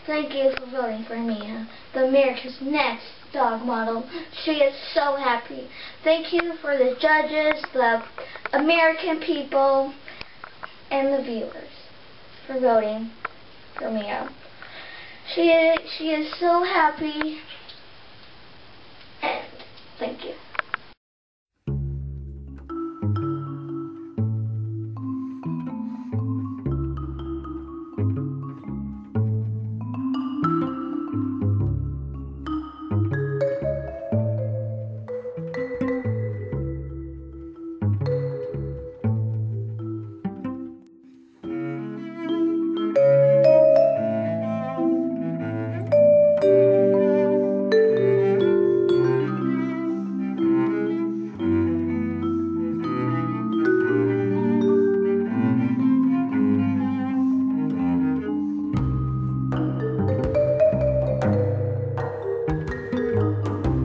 Thank you for voting for Mia, the America's Next dog model. She is so happy. Thank you for the judges, the American people, and the viewers for voting for Mia. She is so happy